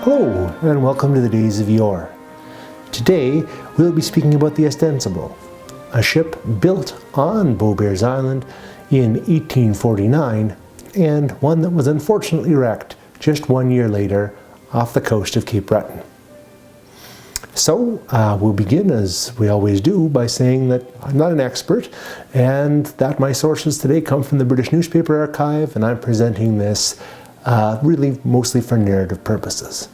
Hello, and welcome to the Days of Yore. Today, we'll be speaking about the Ostensible, a ship built on Beaubears Island in 1849, and one that was unfortunately wrecked just 1 year later off the coast of Cape Breton. So, we'll begin, as we always do, by saying that I'm not an expert, and that my sources today come from the British Newspaper Archive, and I'm presenting this really mostly for narrative purposes.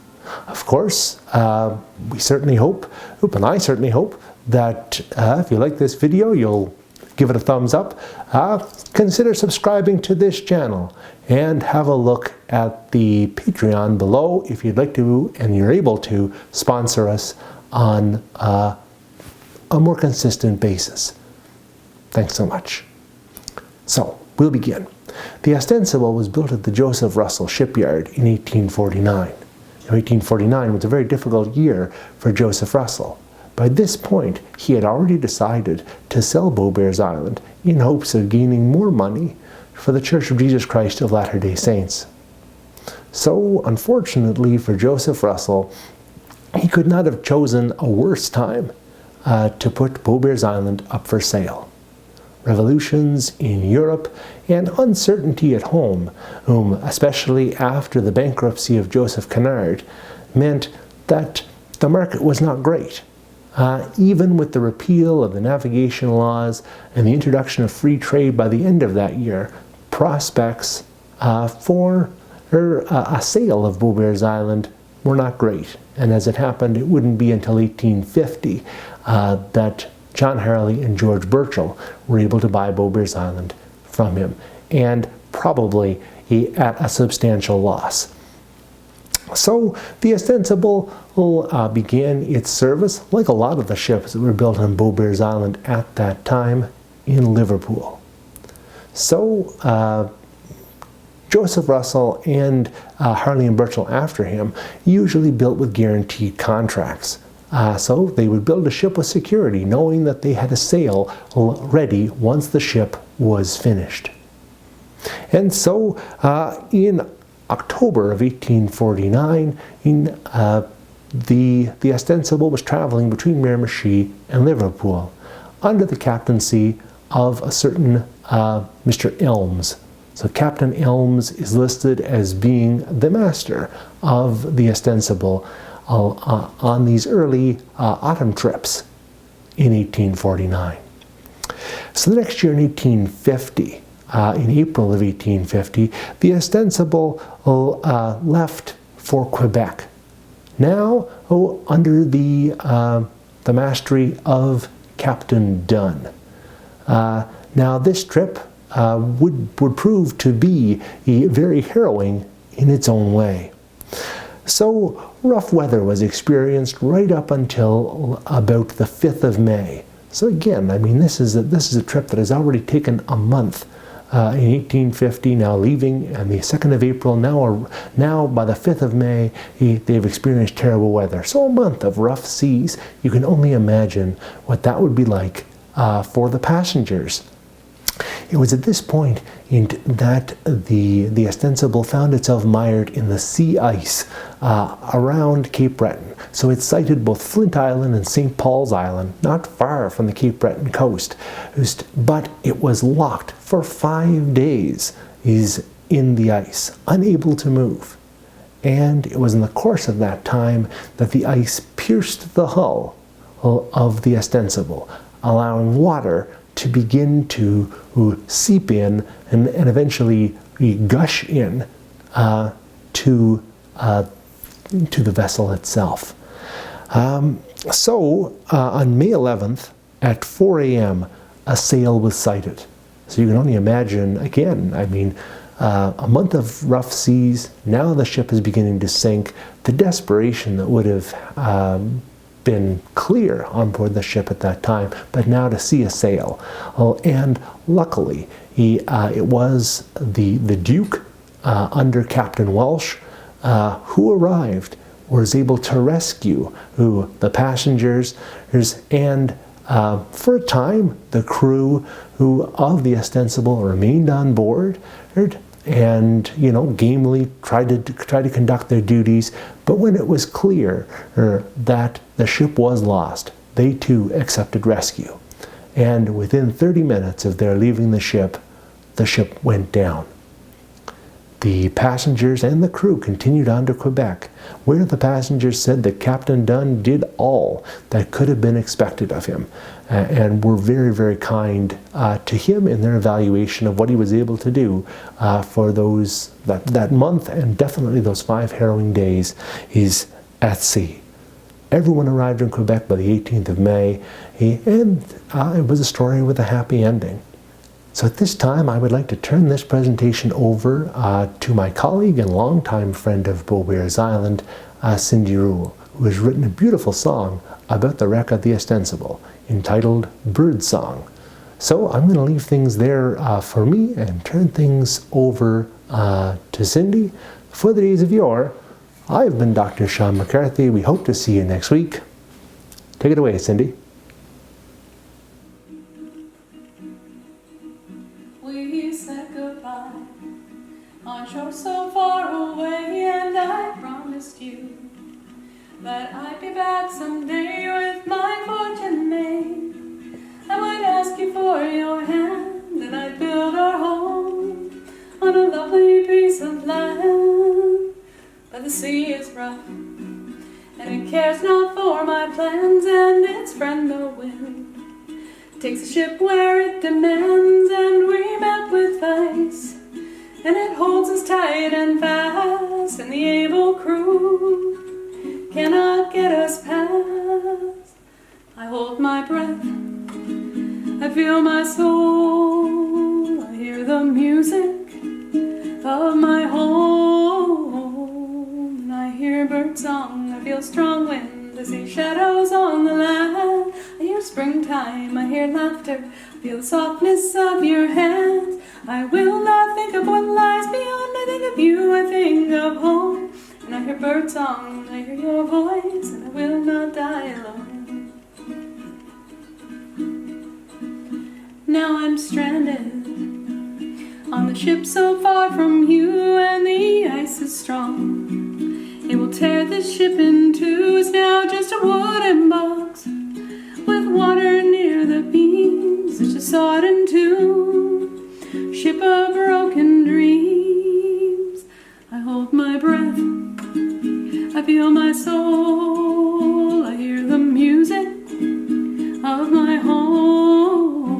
Of course, we certainly hope, and I certainly hope, that if you like this video, you'll give it a thumbs up. Consider subscribing to this channel and have a look at the Patreon below if you'd like to and you're able to sponsor us on a more consistent basis. Thanks so much. So, we'll begin. The Ostensible was built at the Joseph Russell shipyard in 1849. 1849 was a very difficult year for Joseph Russell. By this point, he had already decided to sell Beaubears Island in hopes of gaining more money for the Church of Jesus Christ of Latter-day Saints. So, unfortunately for Joseph Russell, he could not have chosen a worse time to put Beaubears Island up for sale. Revolutions in Europe and uncertainty at home, especially after the bankruptcy of Joseph Canard, meant that the market was not great. Even with the repeal of the navigation laws and the introduction of free trade by the end of that year, prospects for a sale of Beaubears Island were not great. And as it happened, it wouldn't be until 1850 that John Harrowing and George Burchell were able to buy Beaubears Island from him, and probably at a substantial loss. So the Ostensible began its service, like a lot of the ships that were built on Beaubears Island at that time, in Liverpool. So Joseph Russell and Harley and Burchell after him usually built with guaranteed contracts. So they would build a ship with security, knowing that they had a sail ready once the ship was finished. And so in October of 1849, the Ostensible was traveling between Miramichi and Liverpool under the captaincy of a certain Mr. Elmes. So Captain Elmes is listed as being the master of the Ostensible on these early autumn trips in 1849. So the next year in 1850, in April of 1850, the Ostensible left for Quebec, now under the mastery of Captain Dunn. Now this trip would prove to be very harrowing in its own way. So rough weather was experienced right up until about the 5th of May. So again, I mean, this is a trip that has already taken a month in 1850, now leaving, and the 2nd of April, now by the 5th of May, they've experienced terrible weather. So a month of rough seas. You can only imagine what that would be like for the passengers. It was at this point that the Ostensible found itself mired in the sea ice around Cape Breton. So it sighted both Flint Island and St. Paul's Island, not far from the Cape Breton coast, but it was locked for 5 days in the ice, unable to move. And it was in the course of that time that the ice pierced the hull of the Ostensible, allowing water to begin to seep in and eventually gush in to the vessel itself. So on May 11th at 4 a.m. a sail was sighted. So you can only imagine, again, I mean, a month of rough seas, now the ship is beginning to sink, the desperation that would have been clear on board the ship at that time, but now to see a sail. And luckily, it was the Duke under Captain Welsh who arrived, was able to rescue the passengers, and for a time the crew of the Ostensible remained on board, and gamely tried to conduct their duties. But when it was clear that the ship was lost, they too accepted rescue. And within 30 minutes of their leaving the ship went down. The passengers and the crew continued on to Quebec, where the passengers said that Captain Dunn did all that could have been expected of him, and were very, very kind to him in their evaluation of what he was able to do for that month, and definitely those 5 harrowing days he's at sea. Everyone arrived in Quebec by the 18th of May, and it was a story with a happy ending. So at this time, I would like to turn this presentation over to my colleague and longtime friend of Beaubears Island, Cindy Rule, who has written a beautiful song about the wreck of the Ostensible, entitled Bird Song. So I'm going to leave things there for me and turn things over to Cindy. For the Days of Yore, I've been Dr. Sean McCarthy. We hope to see you next week. Take it away, Cindy. We said goodbye on shore so far away, and I promised you that I'd be back someday with my fortune made. I would ask you for your hand, and I'd build our home on a lovely piece of land. But the sea is rough, and it cares not for my plans, and its friend the wind takes the ship where it demands, and we met with ice, and it holds us tight and fast, and the able crew cannot get us past. I hold my breath, I feel my soul, I hear the music of my home, and I hear bird song, I feel strong wind, I see shadows on the land. I hear springtime, I hear laughter, feel the softness of your hands. I will not think of what lies beyond, I think of you, I think of home. And I hear bird song, I hear your voice, and I will not die alone. Now I'm stranded on the ship so far from you, and the ice is strong. It will tear this ship in two. It's now just a wooden box with water near the beams. It's just sawed in two, ship of broken dreams. I hold my breath, I feel my soul, I hear the music of my home,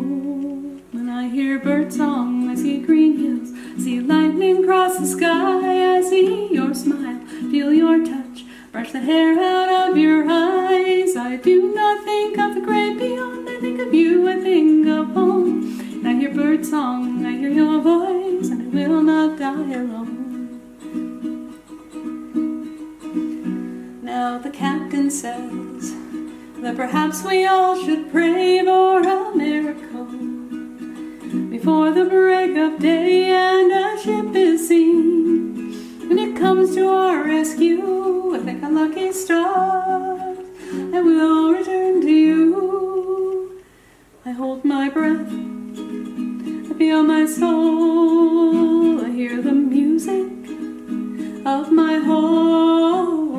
and I hear bird song, I see green hills, I see lightning cross the sky, I see your smile, feel your touch, brush the hair out of your eyes. I do not think of the great beyond, I think of you, I think of home. And I hear bird song, I hear your voice, and I will not die alone. Now the captain says that perhaps we all should pray for a miracle before the break of day, and a ship is seen. When it comes to our rescue, I think a lucky star, I will return to you. I hold my breath, I feel my soul, I hear the music of my home,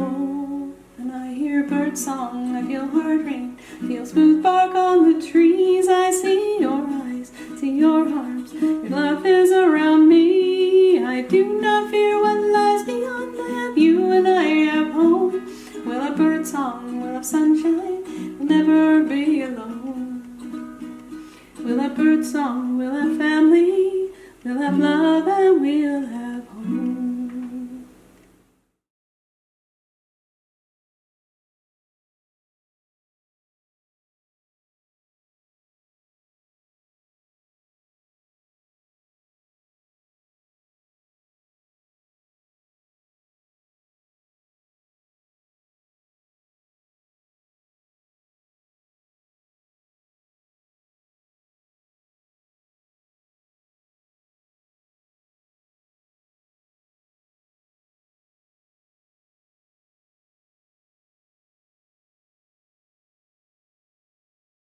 and I hear bird song, I feel heart rain, feel smooth bark on the trees. I see your eyes, see your arms, your love is around me. I do not fear what lies beyond, I have you and I have home. We'll have bird song, we'll have sunshine, we'll never be alone. We'll have bird song, we'll have family, we'll have love, and we'll